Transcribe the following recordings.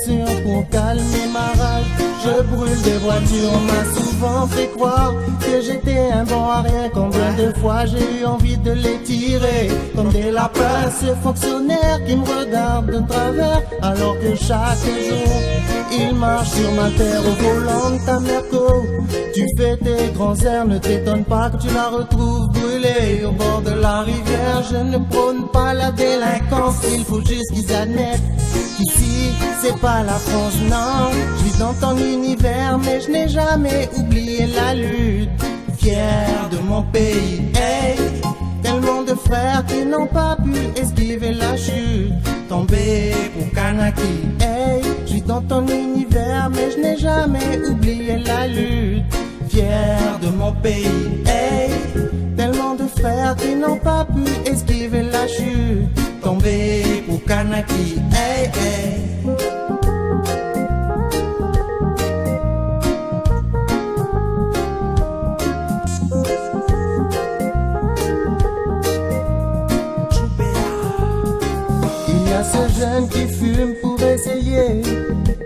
sûr pour calmer ma rage. Je brûle des voitures, on m'a souvent fait croire que j'étais un bon à rien. Combien de fois j'ai eu envie de les tirer comme des lapins, ces fonctionnaires qui me regardent de travers, alors que chaque jour ils marchent sur ma terre au volant de ta Merco. Tu fais tes grands airs, ne t'étonne pas que tu la retrouves brûlée au bord de la rivière. Je ne prône pas la délinquance, il faut juste qu'ils admettent qu'ici c'est pas la France, non. Je vis dans ton univers mais je n'ai jamais oublié la lutte. Fier de mon pays, hey, tellement de frères qui n'ont pas pu esquiver la chute. Tombé pour Kanaki, hey, je vis dans ton univers mais je n'ai jamais oublié la lutte. Fier de mon pays, hey, tellement de frères qui n'ont pas pu esquiver la chute. Tombé pour Kanaki, hey, hey. Il y a ces jeunes qui fument pour essayer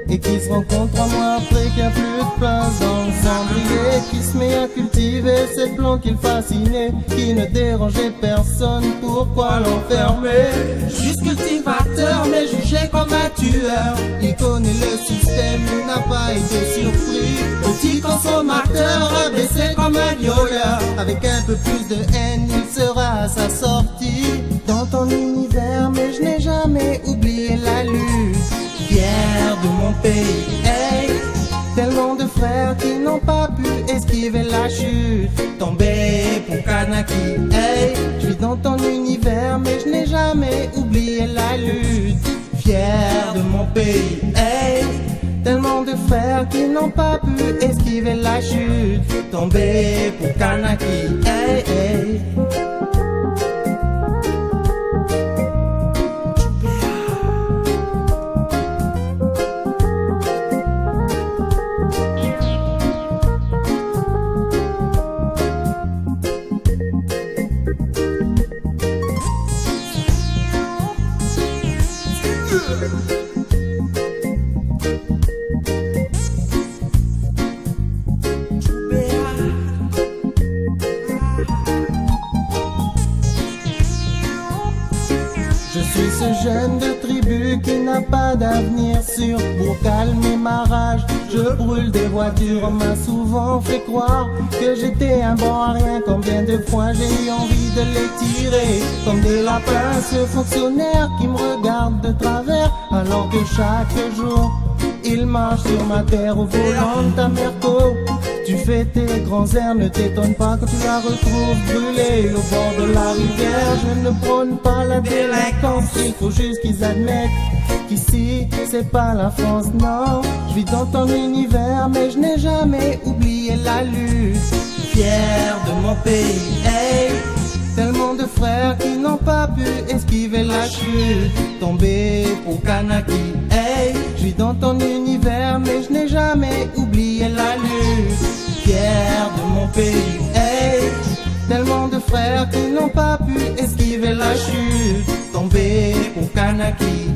et qui se rencontrent 3 mois après qu'il n'y a plus de place dans le cendrier, qui se met à cultiver ces plantes qu'il fascinait, qui ne dérangeait personne. Pourquoi l'enfermer? Juste cultivateur mais jugé comme un tueur. Il connaît le système, il n'a pas été surpris. Petit consommateur abaissé comme un violeur. Avec un peu plus de haine il sera à sa sortie. Dans ton univers mais je n'ai jamais oublié la lutte. Fier de mon pays, hey, tellement de frères qui n'ont pas pu esquiver la chute. Tombé pour Kanaki, hey, je vis dans ton univers mais je n'ai jamais oublié la lutte. Fier de mon pays, hey, tellement de frères qui n'ont pas pu esquiver la chute. Tombé pour Kanaki, hey, hey. Je suis ce jeune de tribu qui n'a pas d'avenir sûr. Pour calmer ma rage, je brûle des voitures. On m'a souvent fait croire que j'étais un bon à rien. Combien de fois j'ai eu envie de les tirer comme des lapins, ce fonctionnaire qui me regarde de travers, alors que chaque jour il marche sur ma terre au volant de ta Merco. Tu fais tes grands airs, ne t'étonne pas quand tu la retrouves brûlée au bord de la rivière. Je ne prône pas la délinquance, il faut juste qu'ils admettent qu'ici c'est pas la France, non. Je vis dans ton univers mais je n'ai jamais oublié la lutte. Fier de mon pays, hey, tellement de frères qui n'ont pas pu esquiver la chute. Tombé pour Kanaki, hey, je vis dans ton univers mais je n'ai jamais oublié la lutte. Fier de mon pays, hey, tellement de frères qui n'ont pas pu esquiver la chute. Tombé pour Kanaki,